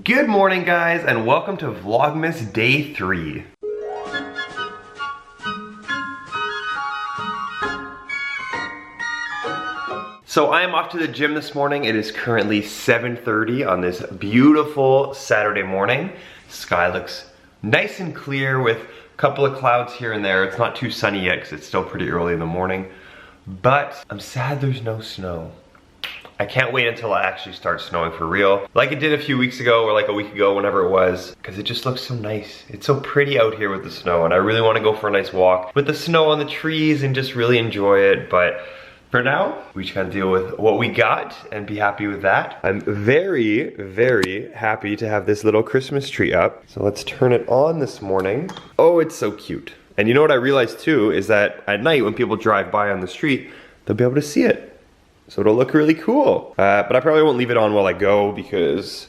Good morning, guys, and welcome to Vlogmas Day 3. So I am off to the gym this morning. It is currently 7:30 on this beautiful Saturday morning. Sky looks nice and clear with a couple of clouds here and there. It's not too sunny yet because it's still pretty early in the morning. But I'm sad there's no snow. I can't wait until it actually starts snowing for real. Like it did a few weeks ago or like a week ago, whenever it was, because it just looks so nice. It's so pretty out here with the snow, and I really want to go for a nice walk with the snow on the trees and just really enjoy it. But for now, we just gotta deal with what we got and be happy with that. I'm very, very happy to have this little Christmas tree up. So let's turn it on this morning. Oh, it's so cute. And you know what I realized too, is that at night when people drive by on the street, they'll be able to see it. So it'll look really cool. But I probably won't leave it on while I go because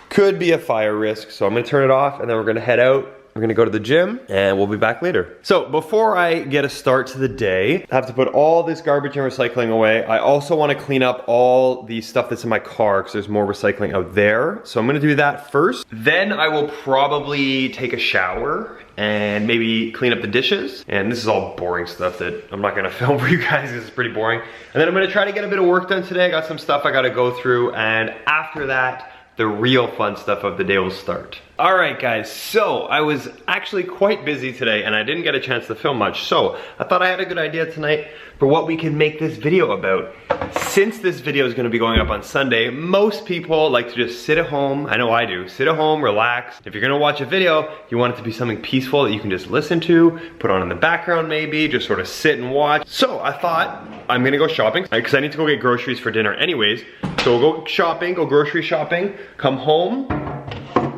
could be a fire risk. So I'm gonna turn it off and then we're gonna head out. We're gonna go to the gym and we'll be back later. So before I get a start to the day, I have to put all this garbage and recycling away. I also wanna clean up all the stuff that's in my car because there's more recycling out there. So I'm gonna do that first. Then I will probably take a shower and maybe clean up the dishes. And this is all boring stuff that I'm not gonna film for you guys because it's pretty boring. And then I'm gonna try to get a bit of work done today. I got some stuff I gotta go through, and after that, the real fun stuff of the day will start. All right, guys, so I was actually quite busy today and I didn't get a chance to film much, so I thought I had a good idea tonight for what we can make this video about. Since this video is gonna be going up on Sunday, most people like to just sit at home. I know I do. Sit at home, relax. If you're gonna watch a video, you want it to be something peaceful that you can just listen to, put on in the background maybe, just sort of sit and watch. So I thought I'm gonna go shopping, because I need to go get groceries for dinner anyways. So we'll go shopping, go grocery shopping, come home,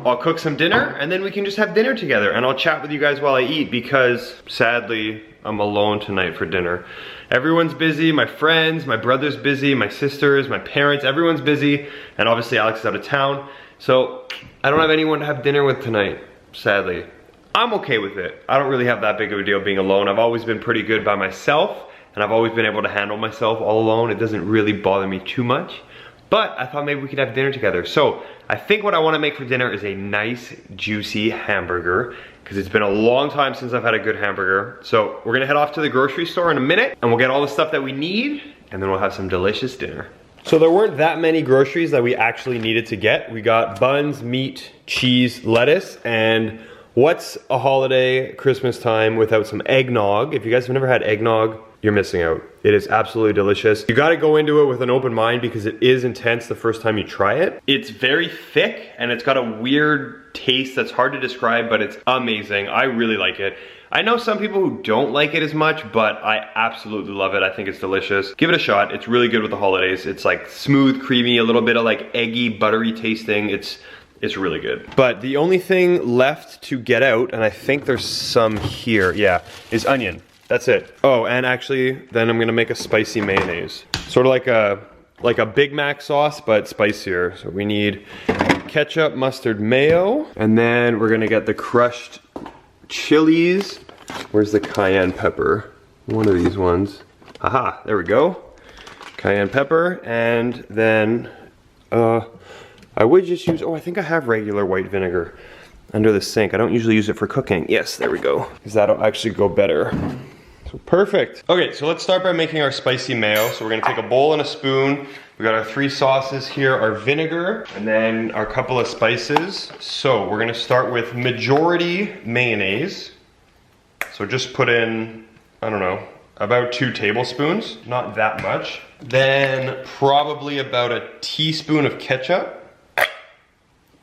I'll cook some dinner, and then we can just have dinner together, and I'll chat with you guys while I eat, because sadly, I'm alone tonight for dinner. Everyone's busy, my friends, my brother's busy, my sisters, my parents, everyone's busy, and obviously Alex is out of town, so I don't have anyone to have dinner with tonight, sadly. I'm okay with it. I don't really have that big of a deal being alone. I've always been pretty good by myself, and I've always been able to handle myself all alone. It doesn't really bother me too much. But I thought maybe we could have dinner together. So I think what I want to make for dinner is a nice, juicy hamburger, because it's been a long time since I've had a good hamburger. So we're gonna head off to the grocery store in a minute, and we'll get all the stuff that we need, and then we'll have some delicious dinner. So there weren't that many groceries that we actually needed to get. We got buns, meat, cheese, lettuce, and what's a holiday Christmas time without some eggnog? If you guys have never had eggnog, you're missing out. It is absolutely delicious. You gotta go into it with an open mind because it is intense the first time you try it. It's very thick and it's got a weird taste that's hard to describe, but it's amazing. I really like it. I know some people who don't like it as much, but I absolutely love it. I think it's delicious. Give it a shot. It's really good with the holidays. It's like smooth, creamy, a little bit of like eggy, buttery tasting. It's really good. But the only thing left to get out, and I think there's some here, yeah, is onion. That's it. Oh, and actually, then I'm gonna make a spicy mayonnaise. Sort of like a Big Mac sauce, but spicier. So we need ketchup, mustard, mayo, and then we're gonna get the crushed chilies. Where's the cayenne pepper? One of these ones. Aha, there we go. Cayenne pepper, and then I would just use, oh, I think I have regular white vinegar under the sink. I don't usually use it for cooking. Yes, there we go. Because that'll actually go better. So perfect. Okay, so let's start by making our spicy mayo. So we're gonna take a bowl and a spoon. We got our 3 sauces here, our vinegar, and then our couple of spices. So we're gonna start with majority mayonnaise. So just put in, I don't know, about 2 tablespoons, not that much. Then probably about a teaspoon of ketchup,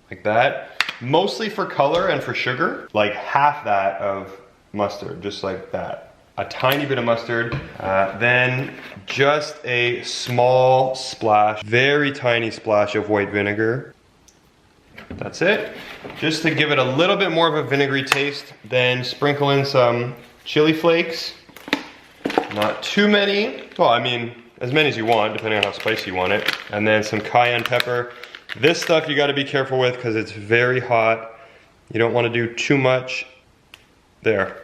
like that. Mostly for color and for sugar, like half that of mustard, just like that. A tiny bit of mustard, then just a small splash, very tiny splash of white vinegar. That's it. Just to give it a little bit more of a vinegary taste, then sprinkle in some chili flakes. Not too many. Well, I mean, as many as you want, depending on how spicy you want it. And then some cayenne pepper. This stuff you gotta be careful with because it's very hot. You don't wanna do too much. There.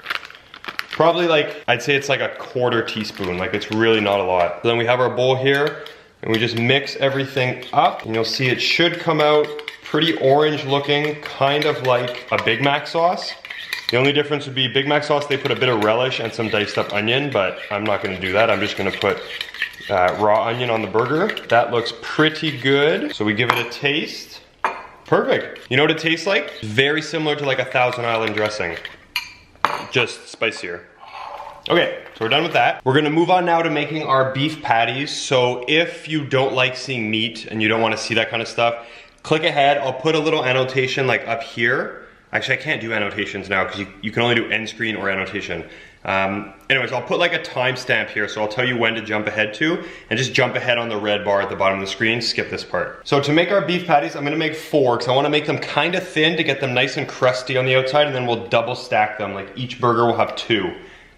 Probably like, I'd say it's like a 1/4 teaspoon, like it's really not a lot. Then we have our bowl here, and we just mix everything up, and you'll see it should come out pretty orange looking, kind of like a Big Mac sauce. The only difference would be Big Mac sauce, they put a bit of relish and some diced up onion, but I'm not gonna do that. I'm just gonna put raw onion on the burger. That looks pretty good. So we give it a taste. Perfect. You know what it tastes like? Very similar to like a Thousand Island dressing, just spicier. Okay, so we're done with that. We're gonna move on now to making our beef patties. So if you don't like seeing meat and you don't wanna see that kind of stuff, click ahead. I'll put a little annotation like up here. Actually, I can't do annotations now because you can only do end screen or annotation. Anyways, I'll put like a timestamp here, so I'll tell you when to jump ahead to, and just jump ahead on the red bar at the bottom of the screen, skip this part. So to make our beef patties, I'm gonna make 4, because I wanna make them kind of thin to get them nice and crusty on the outside, and then we'll double stack them, like each burger will have 2.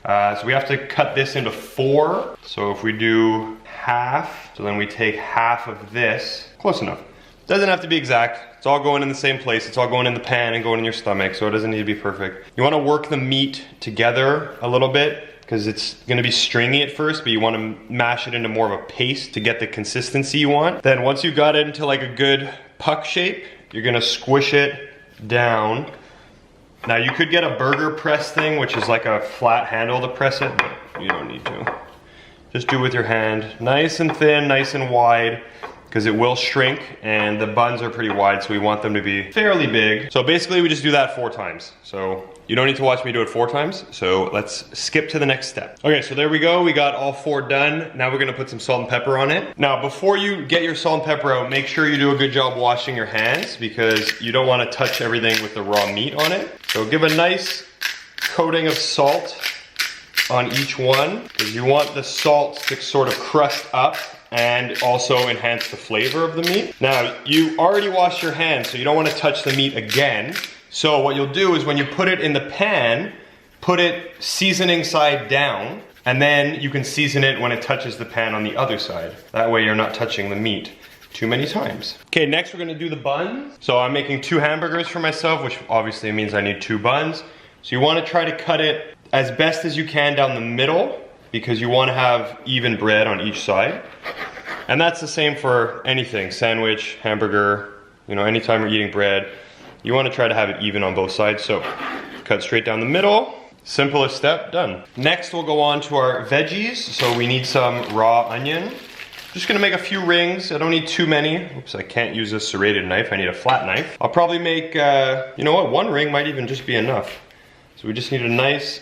So we have to cut this into 4. So if we do half, so then we take half of this, close enough. Doesn't have to be exact. It's all going in the same place. It's all going in the pan and going in your stomach, so it doesn't need to be perfect. You wanna work the meat together a little bit because it's gonna be stringy at first, but you wanna mash it into more of a paste to get the consistency you want. Then once you got it into like a good puck shape, you're gonna squish it down. Now you could get a burger press thing, which is like a flat handle to press it, but you don't need to. Just do it with your hand. Nice and thin, nice and wide, because it will shrink, and the buns are pretty wide, so we want them to be fairly big. So basically we just do that 4 times. So you don't need to watch me do it 4 times, so let's skip to the next step. Okay, so there we go, we got all 4 done. Now we're gonna put some salt and pepper on it. Now before you get your salt and pepper out, make sure you do a good job washing your hands, because you don't wanna touch everything with the raw meat on it. So give a nice coating of salt on each one, because you want the salt to sort of crust up and also enhance the flavor of the meat. Now, you already washed your hands, so you don't want to touch the meat again. So what you'll do is when you put it in the pan, put it seasoning side down, and then you can season it when it touches the pan on the other side. That way you're not touching the meat too many times. Okay, next we're gonna do the buns. So I'm making 2 hamburgers for myself, which obviously means I need 2 buns. So you wanna try to cut it as best as you can down the middle, because you wanna have even bread on each side. And that's the same for anything, sandwich, hamburger, you know, anytime you're eating bread, you wanna try to have it even on both sides. So cut straight down the middle, simplest step, done. Next we'll go on to our veggies. So we need some raw onion. Just gonna make a few rings, I don't need too many. Oops, I can't use a serrated knife, I need a flat knife. I'll probably make, you know what, 1 ring might even just be enough. So we just need a nice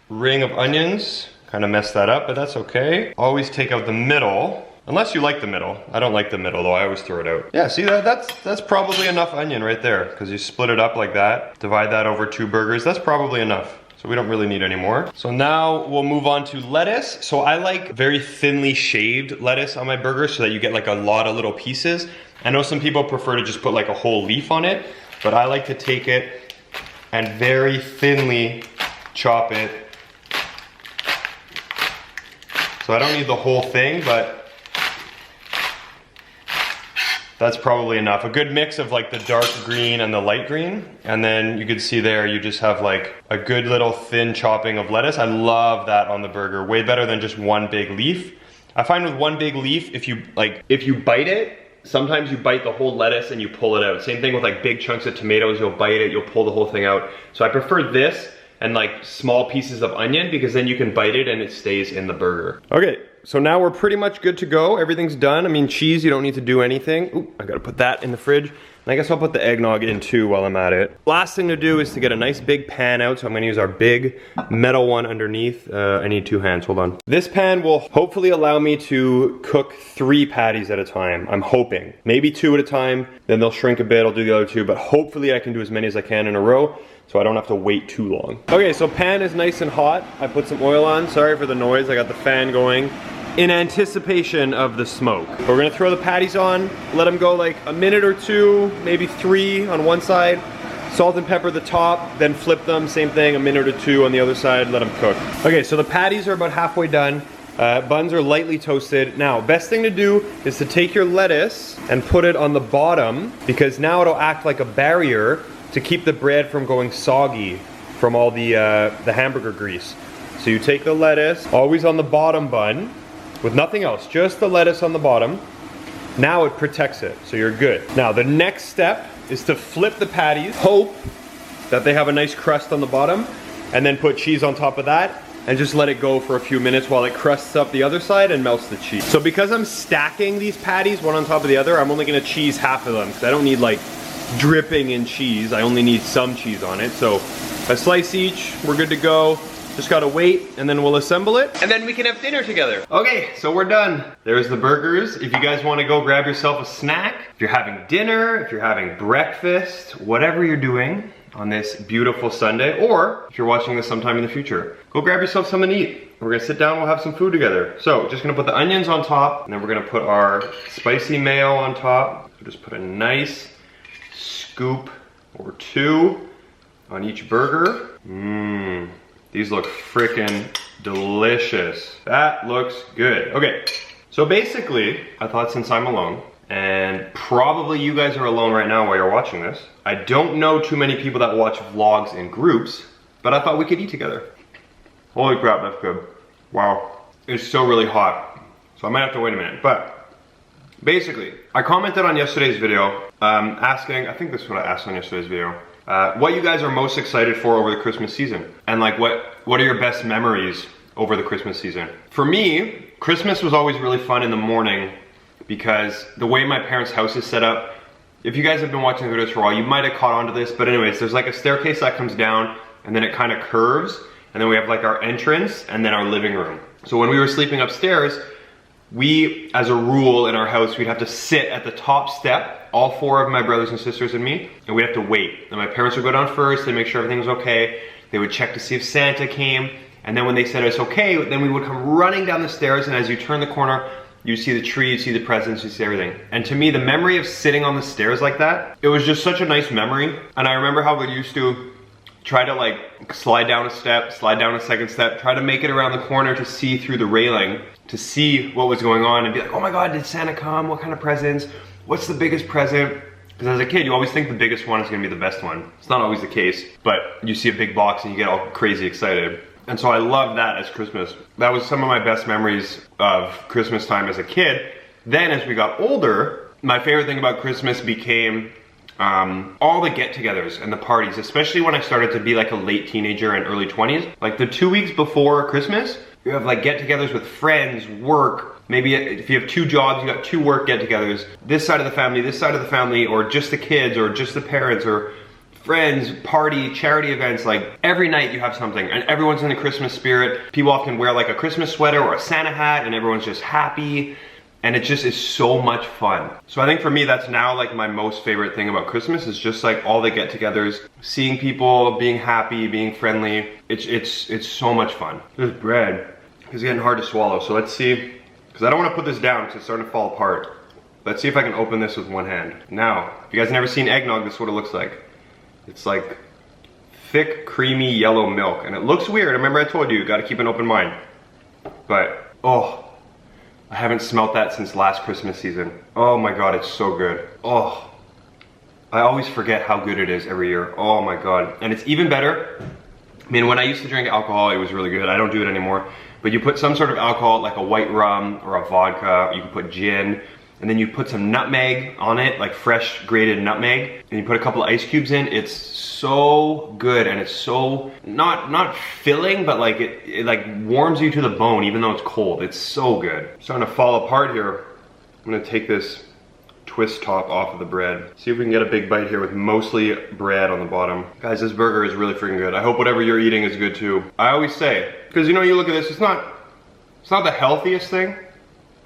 ring of onions. Kind of messed that up, but that's okay. Always take out the middle, unless you like the middle. I don't like the middle though, I always throw it out. Yeah, see that's probably enough onion right there, because you split it up like that, divide that over 2 burgers, that's probably enough. So we don't really need any more. So now we'll move on to lettuce. So I like very thinly shaved lettuce on my burger so that you get like a lot of little pieces. I know some people prefer to just put like a whole leaf on it, but I like to take it and very thinly chop it. So I don't need the whole thing, but that's probably enough. A good mix of like the dark green and the light green. And then you can see there, you just have like a good little thin chopping of lettuce. I love that on the burger, way better than just 1 big leaf. I find with 1 big leaf, if you bite it, sometimes you bite the whole lettuce and you pull it out. Same thing with like big chunks of tomatoes, you'll bite it, you'll pull the whole thing out. So I prefer this and like small pieces of onion, because then you can bite it and it stays in the burger. Okay, so now we're pretty much good to go. Everything's done. I mean, cheese, you don't need to do anything. Ooh, I gotta put that in the fridge. And I guess I'll put the eggnog in too while I'm at it. Last thing to do is to get a nice big pan out. So I'm gonna use our big metal one underneath. I need 2 hands, hold on. This pan will hopefully allow me to cook 3 patties at a time. I'm hoping. Maybe 2 at a time, then they'll shrink a bit, I'll do the other 2, but hopefully I can do as many as I can in a row, so I don't have to wait too long. Okay, so pan is nice and hot. I put some oil on, sorry for the noise, I got the fan going, in anticipation of the smoke. We're gonna throw the patties on, let them go like a minute or 2, maybe 3 on one side, salt and pepper the top, then flip them, same thing, a minute or 2 on the other side, let them cook. Okay, so the patties are about halfway done. Buns are lightly toasted. Now, best thing to do is to take your lettuce and put it on the bottom, because now it'll act like a barrier to keep the bread from going soggy from all the hamburger grease. So you take the lettuce, always on the bottom bun, with nothing else, just the lettuce on the bottom. Now it protects it, so you're good. Now the next step is to flip the patties, hope that they have a nice crust on the bottom, and then put cheese on top of that, and just let it go for a few minutes while it crusts up the other side and melts the cheese. So because I'm stacking these patties one on top of the other, I'm only gonna cheese half of them, because I don't need like dripping in cheese. I only need some cheese on it. So a slice each, we're good to go. Just gotta wait, and then we'll assemble it, and then we can have dinner together. Okay, so we're done. There's the burgers. If you guys wanna go grab yourself a snack, if you're having dinner, if you're having breakfast, whatever you're doing on this beautiful Sunday, or if you're watching this sometime in the future, go grab yourself something to eat. We're gonna sit down, we'll have some food together. So, just gonna put the onions on top, and then we're gonna put our spicy mayo on top. So just put a nice scoop or two on each burger. Mmm. These look freaking delicious. That looks good. Okay, so basically, I thought since I'm alone, and probably you guys are alone right now while you're watching this, I don't know too many people that watch vlogs in groups, but I thought we could eat together. Holy crap, that's good. Wow. It's still really hot, so I might have to wait a minute, but basically, I commented on yesterday's video, asking, I think this is what I asked on yesterday's video, what you guys are most excited for over the Christmas season. And like what are your best memories over the Christmas season? For me, Christmas was always really fun in the morning because the way my parents' house is set up, if you guys have been watching the videos for a while, you might have caught on to this, but anyways, there's like a staircase that comes down and then it kind of curves, and then we have like our entrance and then our living room. So when we were sleeping upstairs, we, as a rule in our house, we'd have to sit at the top step, all four of my brothers and sisters and me, and we'd have to wait. And my parents would go down first, they'd make sure everything was okay. They would check to see if Santa came, and then when they said it's okay, then we would come running down the stairs, and as you turn the corner, you see the tree, you see the presents, you see everything. And to me, the memory of sitting on the stairs like that, it was just such a nice memory. And I remember how we used to try to like slide down a step, slide down a second step, try to make it around the corner to see through the railing, to see what was going on and be like, oh my God, did Santa come? What kind of presents? What's the biggest present? Because as a kid, you always think the biggest one is gonna be the best one. It's not always the case, but you see a big box and you get all crazy excited. And so I love that as Christmas. That was some of my best memories of Christmas time as a kid. Then as we got older, my favorite thing about Christmas became all the get-togethers and the parties, especially when I started to be like a late teenager and early 20s. Like the 2 weeks before Christmas, you have like get-togethers with friends, work. Maybe if you have two jobs, you got two work get-togethers. This side of the family, this side of the family, or just the kids, or just the parents, or friends, party, charity events. Like every night you have something, and everyone's in the Christmas spirit. People often wear like a Christmas sweater or a Santa hat, and everyone's just happy. And it just is so much fun. So I think for me, that's now like my most favorite thing about Christmas is just like all the get-togethers, seeing people, being happy, being friendly. It's so much fun. This bread is getting hard to swallow, so let's see. Because I don't want to put this down because it's starting to fall apart. Let's see if I can open this with one hand. Now, if you guys have never seen eggnog, this is what it looks like. It's like thick, creamy yellow milk. And it looks weird. Remember I told you, gotta keep an open mind. But, oh, I haven't smelt that since last Christmas season. Oh my God, it's so good. Oh, I always forget how good it is every year. Oh my God. And it's even better. I mean, when I used to drink alcohol, it was really good. I don't do it anymore. But you put some sort of alcohol, like a white rum or a vodka, you can put gin, and then you put some nutmeg on it, like fresh grated nutmeg, and you put a couple of ice cubes in. It's so good, and it's so, not filling, but like it like warms you to the bone even though it's cold. It's so good. It's starting to fall apart here. I'm gonna take this twist top off of the bread. See if we can get a big bite here with mostly bread on the bottom. Guys, this burger is really freaking good. I hope whatever you're eating is good too. I always say, because you know, you look at this, it's not the healthiest thing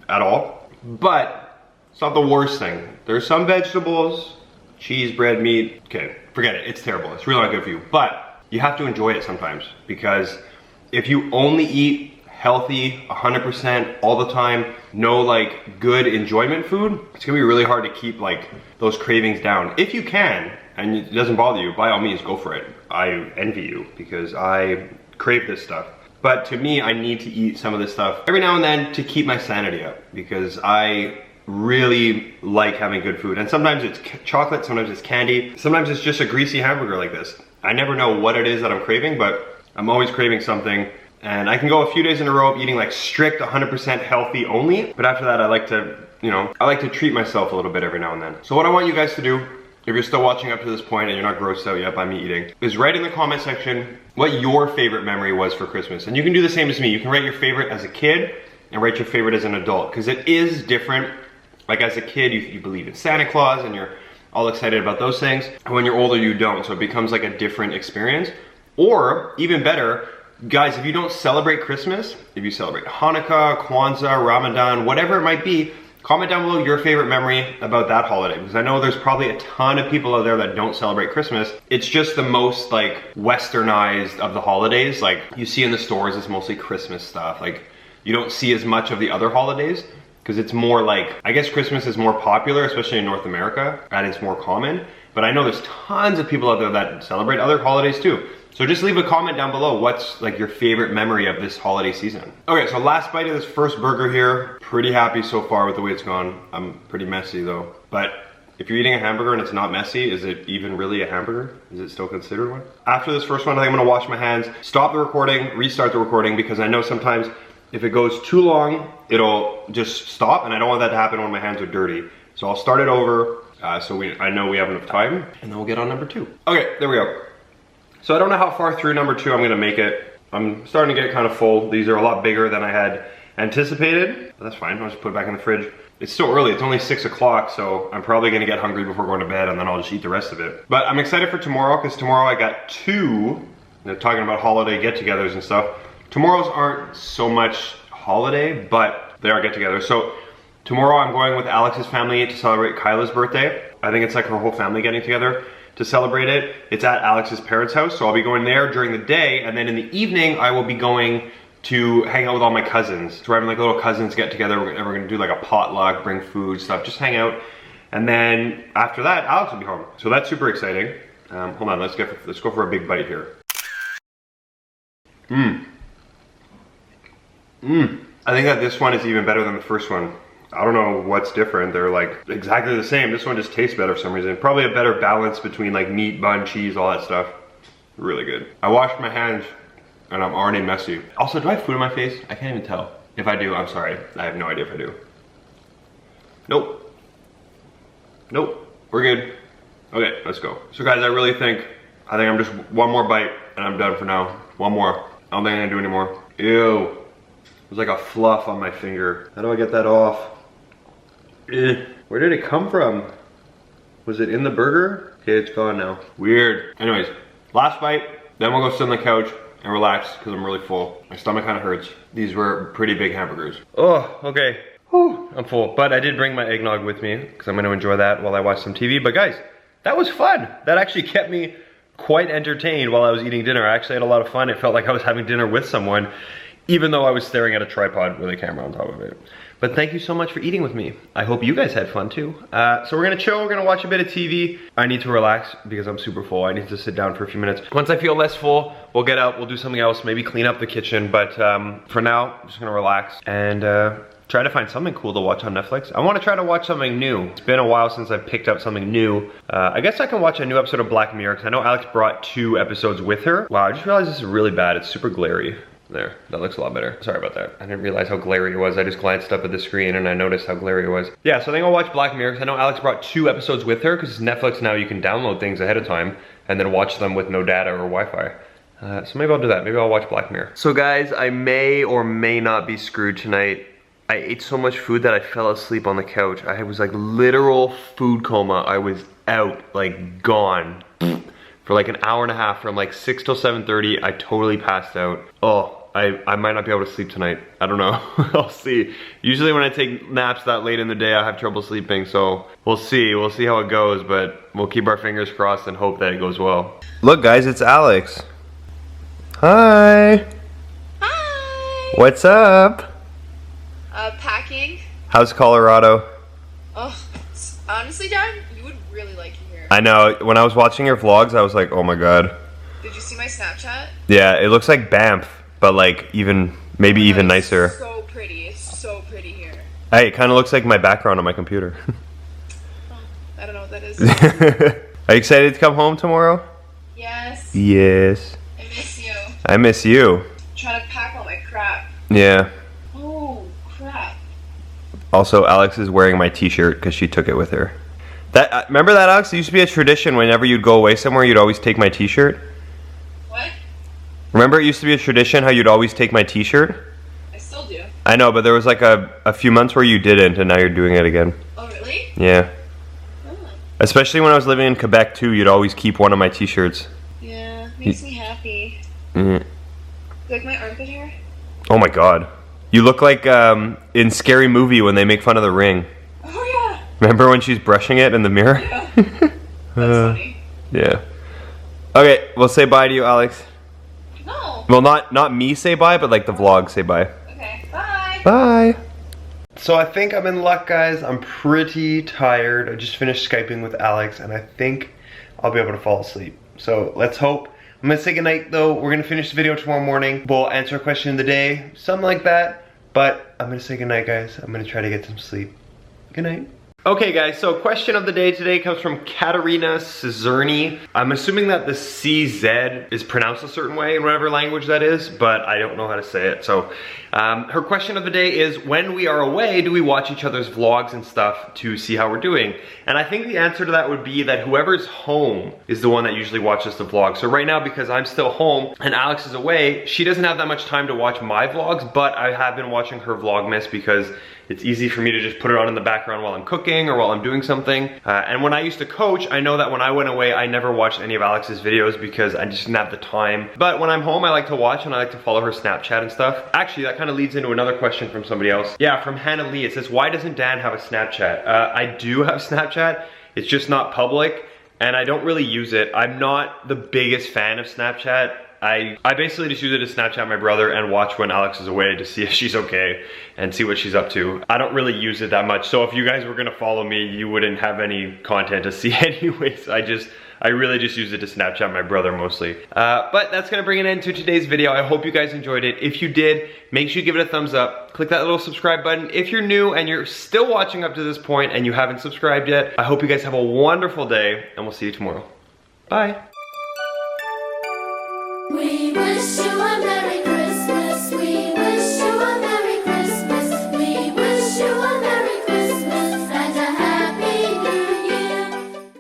at all, but it's not the worst thing. There's some vegetables, cheese, bread, meat. Okay, forget it, it's terrible. It's really not good for you, but you have to enjoy it sometimes, because if you only eat healthy 100% all the time, no like good enjoyment food, it's gonna be really hard to keep like those cravings down. If you can, and it doesn't bother you, by all means go for it. I envy you because I crave this stuff. But to me, I need to eat some of this stuff every now and then to keep my sanity up, because I really like having good food. And sometimes it's chocolate, sometimes it's candy, sometimes it's just a greasy hamburger like this. I never know what it is that I'm craving, but I'm always craving something. And I can go a few days in a row of eating like strict 100% healthy only, but after that I like to you know, I like to treat myself a little bit every now and then. So what I want you guys to do, if you're still watching up to this point and you're not grossed out yet by me eating, is write in the comment section what your favorite memory was for Christmas. And you can do the same as me. You can write your favorite as a kid and write your favorite as an adult, because it is different. Like as a kid, you believe in Santa Claus and you're all excited about those things. And when you're older, you don't. So it becomes like a different experience. Or even better, guys, if you don't celebrate Christmas, if you celebrate Hanukkah, Kwanzaa, Ramadan, whatever it might be, comment down below your favorite memory about that holiday, because I know there's probably a ton of people out there that don't celebrate Christmas. It's just the most like westernized of the holidays. Like you see in the stores, it's mostly Christmas stuff. Like you don't see as much of the other holidays because it's more like, I guess Christmas is more popular, especially in North America, and it's more common. But I know there's tons of people out there that celebrate other holidays too. So just leave a comment down below what's like your favorite memory of this holiday season. Okay, so last bite of this first burger here. Pretty happy so far with the way it's gone. I'm pretty messy though. But if you're eating a hamburger and it's not messy, is it even really a hamburger? Is it still considered one? After this first one, I think I'm gonna wash my hands, stop the recording, restart the recording, because I know sometimes if it goes too long, it'll just stop, and I don't want that to happen when my hands are dirty. So I'll start it over, I know we have enough time, and then we'll get on number 2. Okay, there we go. So I don't know how far through number 2 I'm gonna make it. I'm starting to get kind of full. These are a lot bigger than I had anticipated, but that's fine. I'll just put it back in the fridge. It's still early, it's only 6 o'clock, so I'm probably gonna get hungry before going to bed, and then I'll just eat the rest of it. But I'm excited for tomorrow, because tomorrow I got 2, talking about holiday get-togethers and stuff. Tomorrow's aren't so much holiday, but they are get-togethers. So tomorrow I'm going with Alex's family to celebrate Kyla's birthday. I think it's like her whole family getting together to celebrate it. It's at Alex's parents' house, so I'll be going there during the day, and then in the evening I will be going to hang out with all my cousins. So we're having like a little cousins get together, we're gonna do like a potluck, bring food, stuff, just hang out. And then after that, Alex will be home. So that's super exciting. Hold on, let's go for a big bite here. I think that this one is even better than the first one. I don't know what's different. They're like exactly the same. This one just tastes better for some reason. Probably a better balance between like meat, bun, cheese, all that stuff. Really good. I washed my hands and I'm already messy. Also, do I have food on my face? I can't even tell. If I do, I'm sorry. I have no idea if I do. Nope. Nope. We're good. Okay, let's go. So guys, I think I'm just one more bite and I'm done for now. One more. I don't think I'm gonna do any more. Ew. There's like a fluff on my finger. How do I get that off? Where did it come from? Was it in the burger? Okay, it's gone now. Weird. Anyways, last bite, then we'll go sit on the couch and relax because I'm really full. My stomach kind of hurts. These were pretty big hamburgers. Oh, okay. Whew, I'm full, but I did bring my eggnog with me because I'm going to enjoy that while I watch some TV. But guys, that was fun. That actually kept me quite entertained while I was eating dinner. I actually had a lot of fun. It felt like I was having dinner with someone, even though I was staring at a tripod with a camera on top of it. But thank you so much for eating with me. I hope you guys had fun too. So we're gonna chill, we're gonna watch a bit of TV. I need to relax because I'm super full. I need to sit down for a few minutes. Once I feel less full, we'll get out, we'll do something else, maybe clean up the kitchen. But for now, I'm just gonna relax and try to find something cool to watch on Netflix. I wanna try to watch something new. It's been a while since I've picked up something new. I guess I can watch a new episode of Black Mirror because I know Alex brought 2 episodes with her. Wow, I just realized this is really bad. It's super glary. There, that looks a lot better. Sorry about that. I didn't realize how glary it was. I just glanced up at the screen and I noticed how glary it was. Yeah, so I think I'll watch Black Mirror because I know Alex brought 2 episodes with her because Netflix now you can download things ahead of time and then watch them with no data or Wi-Fi. So maybe I'll do that. Maybe I'll watch Black Mirror. So guys, I may or may not be screwed tonight. I ate so much food that I fell asleep on the couch. I was like literal food coma. I was out, like gone. For like an hour and a half from like 6 till 7:30, I totally passed out. Oh, I might not be able to sleep tonight. I don't know, I'll see. Usually when I take naps that late in the day, I have trouble sleeping, so we'll see how it goes, but we'll keep our fingers crossed and hope that it goes well. Look guys, it's Alex. Hi. Hi. What's up? Packing. How's Colorado? Oh, honestly, Dad, you would really like it here. I know, when I was watching your vlogs, I was like, oh my god. Did you see my Snapchat? Yeah, it looks like Banff, but like maybe even nicer. It's so pretty. It's so pretty here. Hey, it kind of looks like my background on my computer. Oh, I don't know what that is. Are you excited to come home tomorrow? Yes. Yes. I miss you. I miss you. I'm trying to pack all my crap. Yeah. Oh, crap. Also, Alex is wearing my t-shirt because she took it with her. That remember that, Alex? It used to be a tradition whenever you'd go away somewhere, you'd always take my t-shirt. What? Remember it used to be a tradition how you'd always take my t-shirt? I still do. I know, but there was like a few months where you didn't, and now you're doing it again. Oh, really? Yeah. Oh. Especially when I was living in Quebec too, you'd always keep one of my t-shirts. Yeah, makes me happy. Mm. Like my armpit hair? Oh my god. You look like in Scary Movie when they make fun of the ring. Oh yeah. Remember when she's brushing it in the mirror? Yeah. That's funny. Yeah. Okay, we'll say bye to you, Alex. No. Well, not me say bye, but like the vlog say bye. Okay, bye. Bye. So I think I'm in luck, guys. I'm pretty tired. I just finished Skyping with Alex, and I think I'll be able to fall asleep. So let's hope. I'm gonna say goodnight though. We're gonna finish the video tomorrow morning. We'll answer a question of the day, something like that. But I'm gonna say goodnight, guys. I'm gonna try to get some sleep. Good night. Okay guys, so question of the day today comes from Katerina Czerny. I'm assuming that the CZ is pronounced a certain way in whatever language that is, but I don't know how to say it. So her question of the day is, when we are away, do we watch each other's vlogs and stuff to see how we're doing? And I think the answer to that would be that whoever's home is the one that usually watches the vlog. So right now, because I'm still home and Alex is away, she doesn't have that much time to watch my vlogs, but I have been watching her Vlogmas because it's easy for me to just put it on in the background while I'm cooking or while I'm doing something. And when I used to coach, I know that when I went away, I never watched any of Alex's videos because I just didn't have the time. But when I'm home, I like to watch and I like to follow her Snapchat and stuff. Actually, that kind of leads into another question from somebody else. Yeah, from Hannah Lee. It says, why doesn't Dan have a Snapchat? I do have Snapchat. It's just not public and I don't really use it. I'm not the biggest fan of Snapchat. I basically just use it to Snapchat my brother and watch when Alex is away to see if she's okay and see what she's up to. I don't really use it that much, so if you guys were gonna follow me, you wouldn't have any content to see anyways. I really just use it to Snapchat my brother mostly. But that's gonna bring an end to today's video. I hope you guys enjoyed it. If you did, make sure you give it a thumbs up. Click that little subscribe button. If you're new and you're still watching up to this point and you haven't subscribed yet, I hope you guys have a wonderful day and we'll see you tomorrow. Bye. We wish you a Merry